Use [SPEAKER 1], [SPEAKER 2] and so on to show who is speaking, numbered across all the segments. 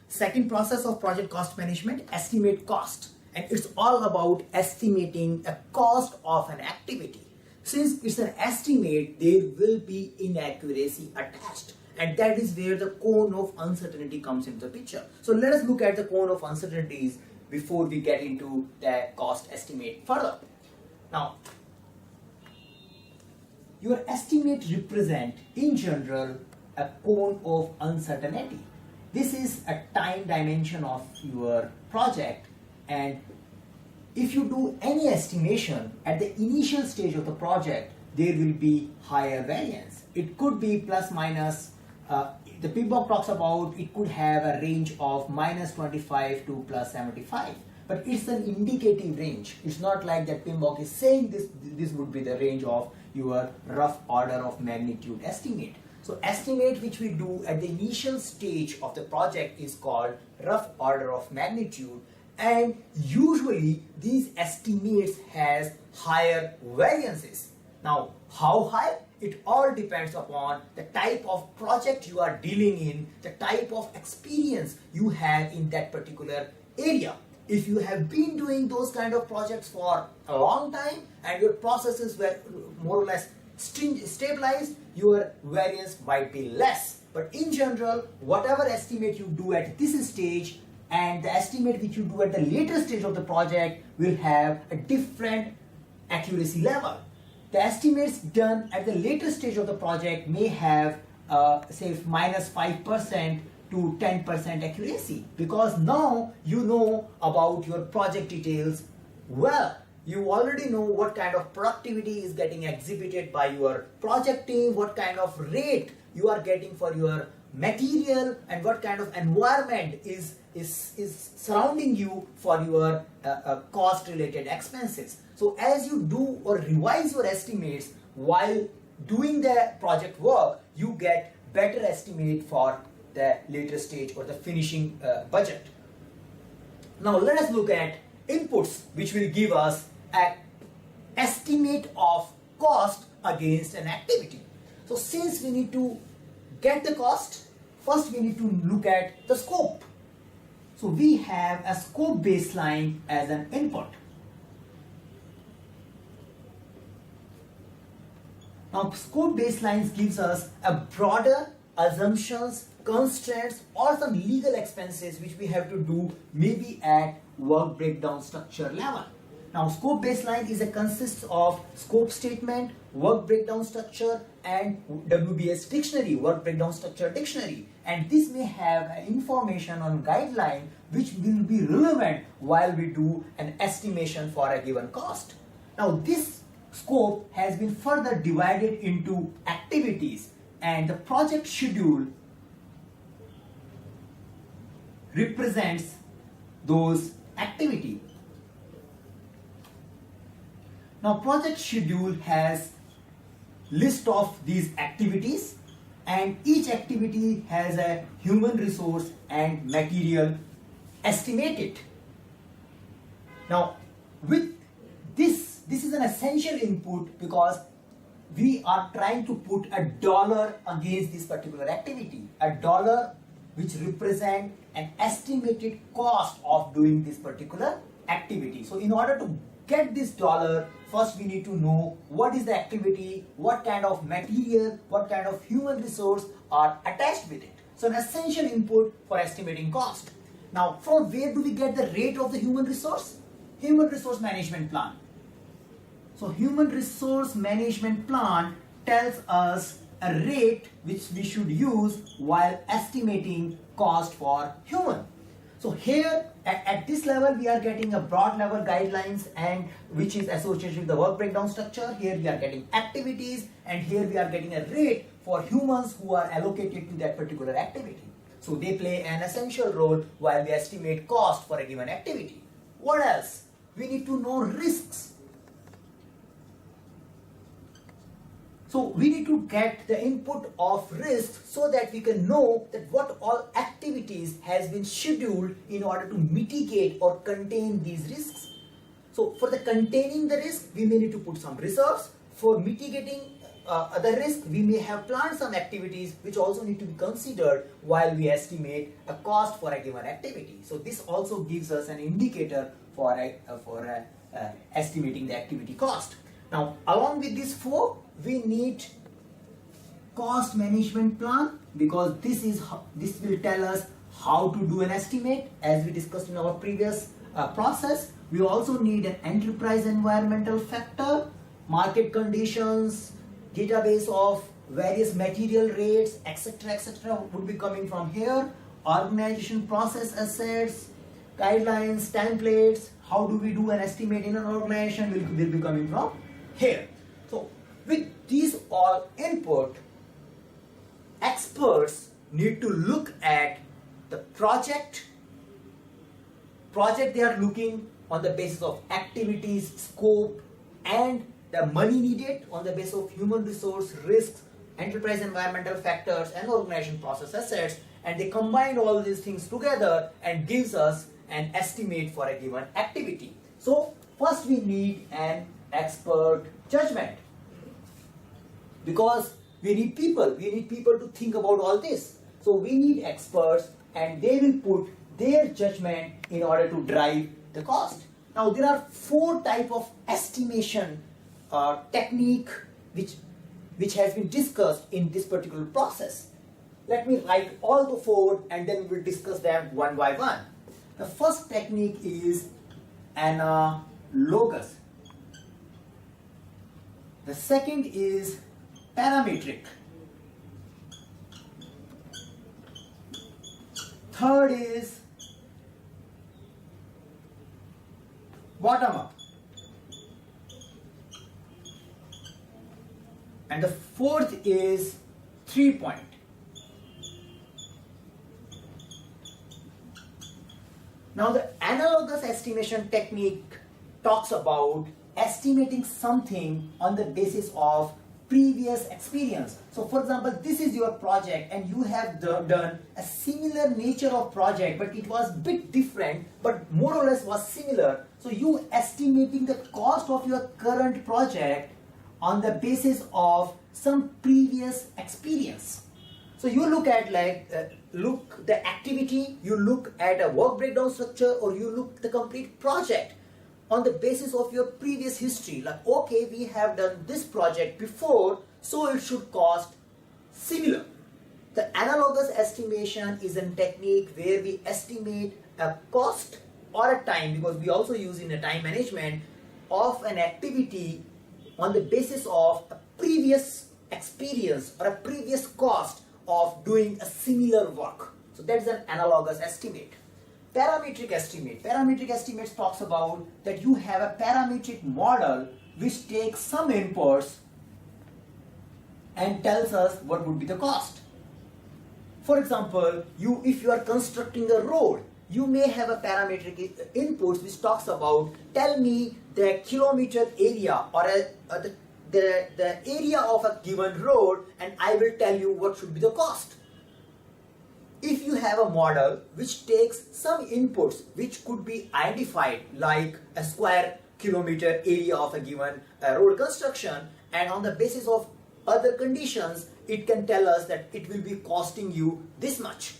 [SPEAKER 1] Second process of project cost management, estimate cost. And it's all about estimating a cost of an activity. Since it's an estimate, there will be inaccuracy attached. And that is where the cone of uncertainty comes into the picture. So let us look at the cone of uncertainties before we get into the cost estimate further. Now, your estimate represent in general a cone of uncertainty. This is a time dimension of your project, and if you do any estimation at the initial stage of the project, there will be higher variance. It could be plus minus, the PMBOK talks about it could have a range of minus 25 to plus 75. But it's an indicative range. It's not like that PMBOK is saying this would be the range of your rough order of magnitude estimate. So estimate which we do at the initial stage of the project is called rough order of magnitude, and usually these estimates has higher variances. Now how high? It all depends upon the type of project you are dealing in, the type of experience you have in that particular area. If you have been doing those kind of projects for a long time and your processes were more or less stabilized, your variance might be less. But in general, whatever estimate you do at this stage and the estimate which you do at the later stage of the project will have a different accuracy level. The estimates done at the later stage of the project may have say minus 5% to 10% accuracy, because now you know about your project details well. You already know what kind of productivity is getting exhibited by your project team, what kind of rate you are getting for your material, and what kind of environment is surrounding you for your cost related expenses. So as you do or revise your estimates while doing the project work, you get better estimate for the later stage or the finishing budget. Now let us look at inputs which will give us an estimate of cost against an activity. So since we need to get the cost, first we need to look at the scope. So we have a scope baseline as an input. Now scope baselines gives us a broader assumptions, constraints, or some legal expenses which we have to do maybe at work breakdown structure level. Now scope baseline consists of scope statement, work breakdown structure, and WBS dictionary, work breakdown structure dictionary. And this may have information on guideline which will be relevant while we do an estimation for a given cost. Now this scope has been further divided into activities, and the project schedule represents those activities. Now project schedule has list of these activities, and each activity has a human resource and material estimated. Now with this is an essential input because we are trying to put a dollar against this particular activity, a dollar which represent an estimated cost of doing this particular activity. So in order to get this dollar, first we need to know what is the activity, what kind of material, what kind of human resource are attached with it. So an essential input for estimating cost. Now from where do we get the rate of the human resource? Human resource management plan. So human resource management plan tells us a rate which we should use while estimating cost for human. So here at this level we are getting a broad level guidelines and which is associated with the work breakdown structure. Here we are getting activities, and here we are getting a rate for humans who are allocated to that particular activity. So they play an essential role while we estimate cost for a given activity. What else? We need to know risks. So we need to get the input of risk so that we can know that what all activities has been scheduled in order to mitigate or contain these risks. So for the containing the risk, we may need to put some reserves. For mitigating other risk, we may have planned some activities which also need to be considered while we estimate a cost for a given activity. So this also gives us an indicator for estimating the activity cost. Now, along with these four, we need cost management plan, because this will tell us how to do an estimate, as we discussed in our previous process. We also need an enterprise environmental factor, market conditions, database of various material rates, etc. would be coming from here. Organization process assets, guidelines, templates, how do we do an estimate in an organization will be coming from here. So with these all input, experts need to look at the project they are looking on the basis of activities, scope, and the money needed on the basis of human resource, risks, enterprise environmental factors, and organization process assets, and they combine all these things together and gives us an estimate for a given activity. So first we need an expert judgment, because we need people to think about all this. So we need experts, and they will put their judgment in order to drive the cost. Now there are four types of estimation technique which has been discussed in this particular process. Let me write all the four and then we'll discuss them one by one. The first technique is analogous. The second is parametric. Third is bottom up. And the fourth is 3-point. Now the analogous estimation technique talks about estimating something on the basis of previous experience. So for example, this is your project and you have done a similar nature of project, but it was a bit different, but more or less was similar. So you estimating the cost of your current project on the basis of some previous experience. So you look at the activity, you look at a work breakdown structure, or you look the complete project on the basis of your previous history. Like, okay, we have done this project before, so it should cost similar. The analogous estimation is a technique where we estimate a cost or a time, because we also use in a time management of an activity on the basis of a previous experience or a previous cost of doing a similar work. So that's an analogous estimate. Parametric estimate. Parametric estimates talks about that you have a parametric model which takes some inputs and tells us what would be the cost. For example, if you are constructing a road, you may have a parametric inputs which talks about, tell me the kilometer area or the area of a given road, and I will tell you what should be the cost. If you have a model which takes some inputs which could be identified, like a square kilometer area of a given road construction, and on the basis of other conditions, it can tell us that it will be costing you this much.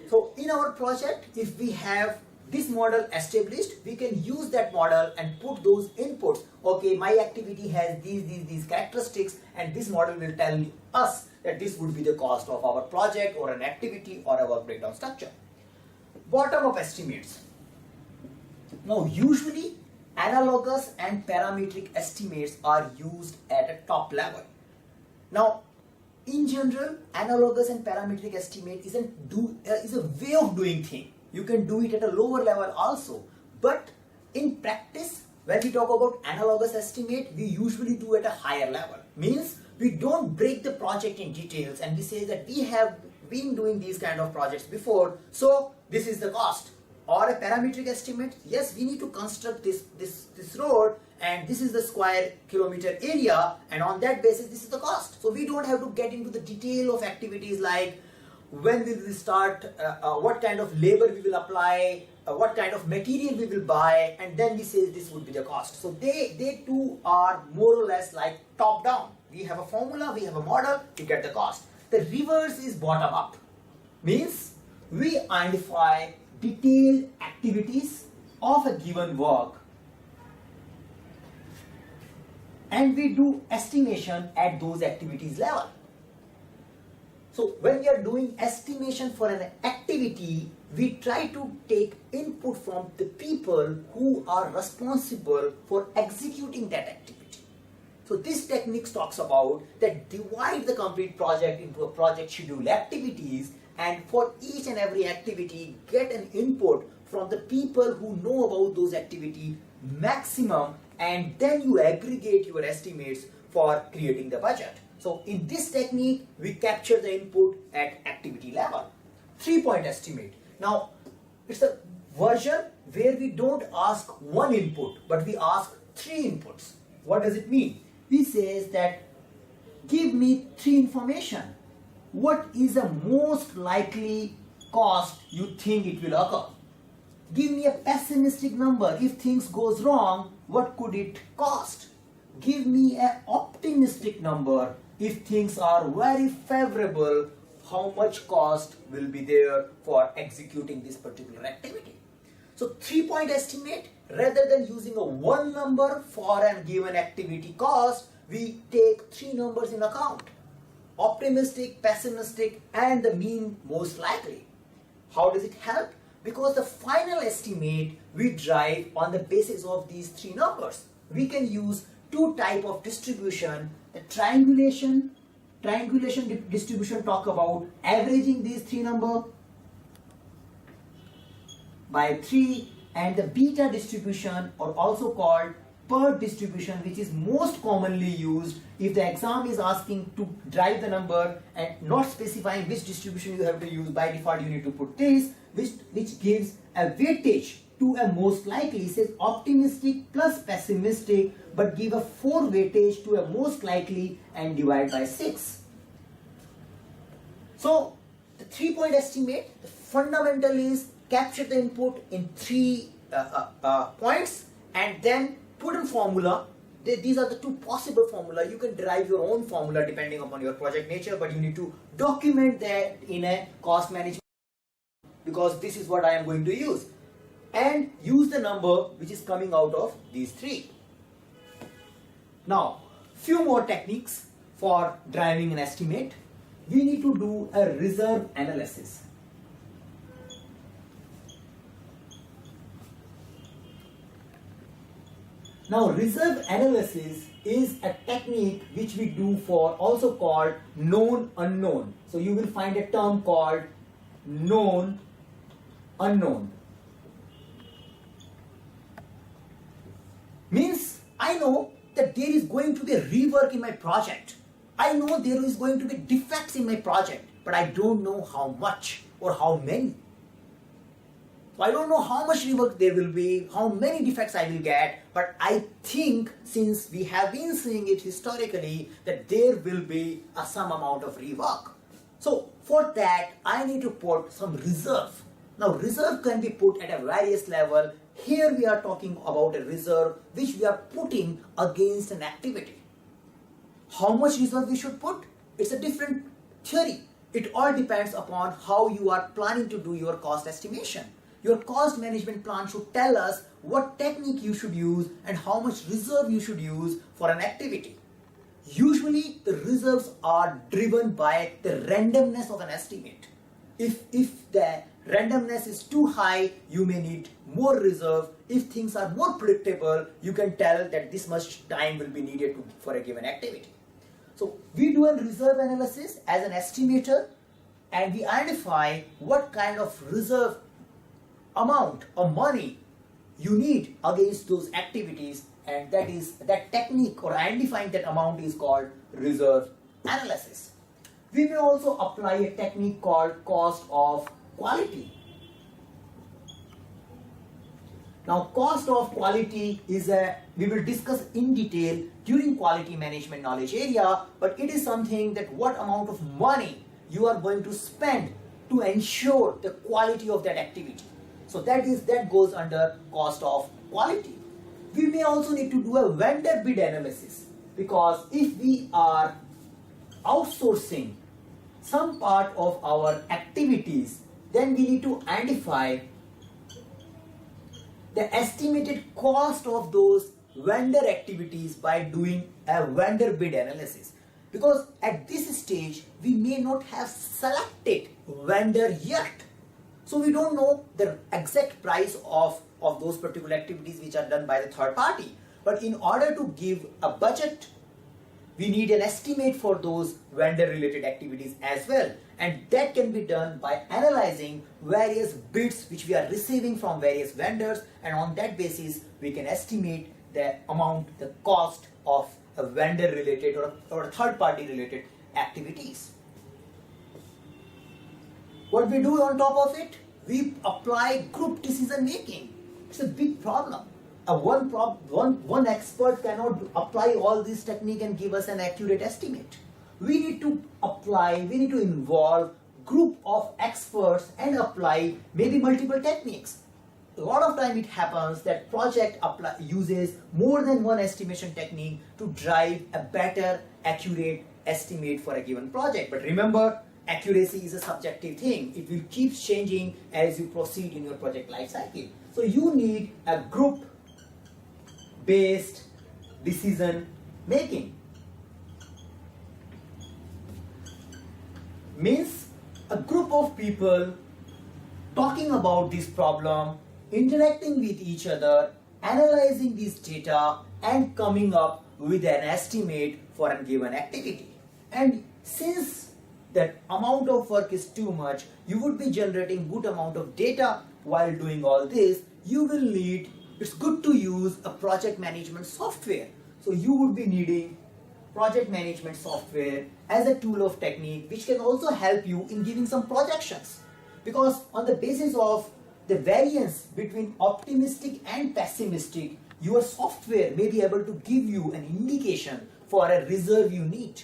[SPEAKER 1] So in our project, if we have this model established, we can use that model and put those inputs. Okay, my activity has these characteristics, and this model will tell us that this would be the cost of our project or an activity or a work breakdown structure. Bottom-up estimates. Now, usually analogous and parametric estimates are used at a top level. Now, in general, analogous and parametric estimate is a way of doing things. You can do it at a lower level also. But in practice, when we talk about analogous estimate, we usually do at a higher level. Means we don't break the project in details and we say that we have been doing these kind of projects before, so this is the cost. Or a parametric estimate, yes, we need to construct this road, and this is the square kilometer area, and on that basis this is the cost. So we don't have to get into the detail of activities like when will we start, what kind of labor we will apply, what kind of material we will buy, and then we say this would be the cost. So they too are more or less like top down. We have a formula, we have a model, we get the cost. The reverse is bottom up. Means we identify detailed activities of a given work and we do estimation at those activities level. So when we are doing estimation for an activity, we try to take input from the people who are responsible for executing that activity. So this technique talks about that divide the complete project into a project schedule activities, and for each and every activity get an input from the people who know about those activity maximum, and then you aggregate your estimates for creating the budget. So in this technique, we capture the input at activity level. 3-point estimate. Now, it's a version where we don't ask one input, but we ask 3 inputs. What does it mean? We says that give me 3 information. What is the most likely cost you think it will occur? Give me a pessimistic number. If things goes wrong, what could it cost? Give me an optimistic number. If things are very favorable, how much cost will be there for executing this particular activity? So 3-point estimate, rather than using a one number for a given activity cost, we take 3 numbers in account. Optimistic, pessimistic, and the mean most likely. How does it help? Because the final estimate we drive on the basis of these 3 numbers. We can use 2 types of distribution. The triangulation distribution talk about averaging these 3 numbers by 3, and the beta distribution, or also called PERT distribution, which is most commonly used if the exam is asking to drive the number and not specifying which distribution you have to use. By default you need to put this, which gives a weightage to a most likely. It says optimistic plus pessimistic, but give a 4 weightage to a most likely and divide by 6. So the 3-point estimate, the fundamental is capture the input in 3 points and then put in formula. These are the 2 possible formula. You can derive your own formula depending upon your project nature, but you need to document that in a cost management, because this is what I am going to use, and use the number which is coming out of these 3. Now, few more techniques for driving an estimate. We need to do a reserve analysis. Now, reserve analysis is a technique which we do for, also called known unknown. So you will find a term called known unknown. Means I know that there is going to be a rework in my project. I know there is going to be defects in my project, but I don't know how much or how many. So I don't know how much rework there will be, how many defects I will get, but I think, since we have been seeing it historically, that there will be some amount of rework. So for that, I need to put some reserve. Now reserve can be put at a various level. Here we are talking about a reserve which we are putting against an activity. How much reserve we should put? It's a different theory. It all depends upon how you are planning to do your cost estimation. Your cost management plan should tell us what technique you should use and how much reserve you should use for an activity. Usually the reserves are driven by the randomness of an estimate. If the randomness is too high, you may need more reserve. If things are more predictable, you can tell that this much time will be needed for a given activity. So we do a reserve analysis as an estimator, and we identify what kind of reserve amount of money you need against those activities, and that technique or identifying that amount is called reserve analysis. We may also apply a technique called cost of quality. Now, cost of quality is we will discuss in detail during quality management knowledge area, but it is something that what amount of money you are going to spend to ensure the quality of that activity. So that goes under cost of quality. We may also need to do a vendor bid analysis. because if we are outsourcing some part of our activities, then we need to identify the estimated cost of those vendor activities by doing a vendor bid analysis. Because at this stage, we may not have selected vendor yet. So we don't know the exact price of those particular activities which are done by the third party. But in order to give a budget, we need an estimate for those vendor related activities as well. And that can be done by analyzing various bids which we are receiving from various vendors, and on that basis we can estimate the amount, the cost of a vendor related or third party related activities. What we do on top of it? We apply group decision making. It's a big problem. One expert cannot apply all this technique and give us an accurate estimate. We need to involve group of experts and apply maybe multiple techniques. A lot of time it happens that project uses more than one estimation technique to drive a better, accurate estimate for a given project. But remember, accuracy is a subjective thing. It will keep changing as you proceed in your project life cycle. So you need a group-based decision making. Means a group of people talking about this problem, interacting with each other, analyzing this data, and coming up with an estimate for a given activity. And since that amount of work is too much, you would be generating good amount of data while doing all this. You will need, it's good to use a project management software. So you would be needing project management software as a tool of technique which can also help you in giving some projections. Because on the basis of the variance between optimistic and pessimistic, your software may be able to give you an indication for a reserve you need.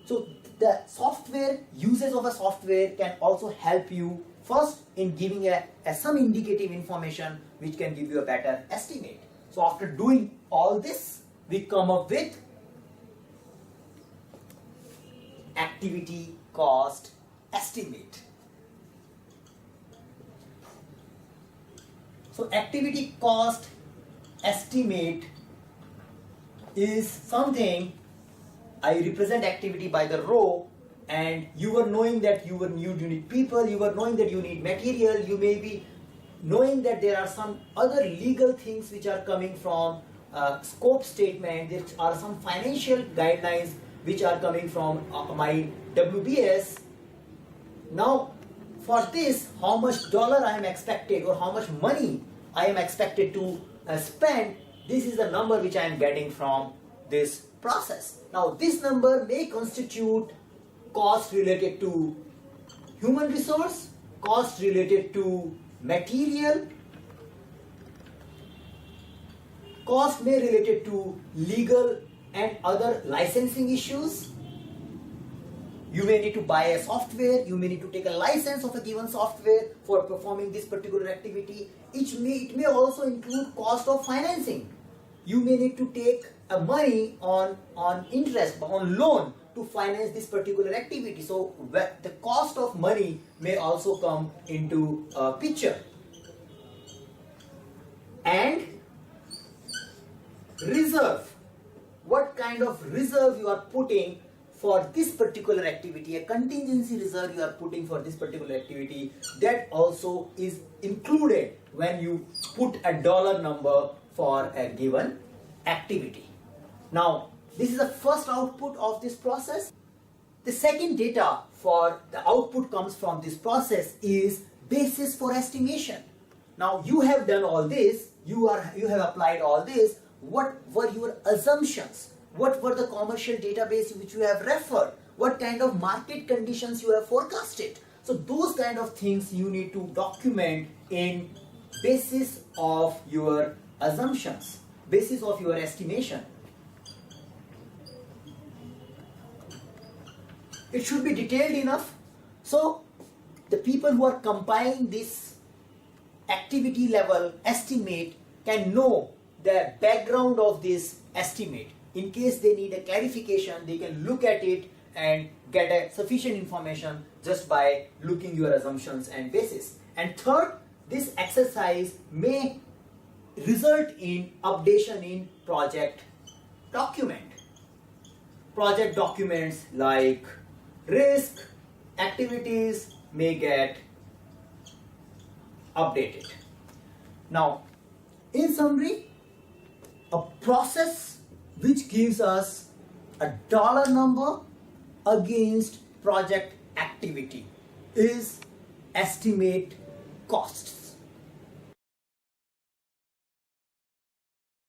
[SPEAKER 1] So the software, uses of a software can also help you first in giving some indicative information which can give you a better estimate. So after doing all this, we come up with activity cost estimate. So activity cost estimate is something, I represent activity by the row, and you were knowing that you need people, you were knowing that you need material, you may be knowing that there are some other legal things which are coming from scope statement, there are some financial guidelines which are coming from my WBS. Now for this, how much dollar I am expected or how much money I am expected to spend, this is the number which I am getting from this process. Now this number may constitute cost related to human resource, cost related to material, cost may related to legal and other licensing issues. You may need to buy a software, you may need to take a license of a given software for performing this particular activity. It may also include cost of financing. You may need to take a money on interest, on loan to finance this particular activity. So the cost of money may also come into a picture. And reserve. What kind of reserve you are putting for this particular activity, a contingency reserve you are putting for this particular activity, that also is included when you put a dollar number for a given activity. Now, this is the first output of this process. The second data for the output comes from this process is basis for estimation. Now, you have done all this, you have applied all this. What were your assumptions? What were the commercial database which you have referred? What kind of market conditions you have forecasted? So those kind of things you need to document in basis of your assumptions, basis of your estimation. It should be detailed enough. So the people who are compiling this activity level estimate can know the background of this estimate. in case they need a clarification, they can look at it and get a sufficient information just by looking your assumptions and basis. And third, this exercise may result in updation in project document. Project documents like risk, activities may get updated. Now, in summary, a process which gives us a dollar number against project activity is estimate costs.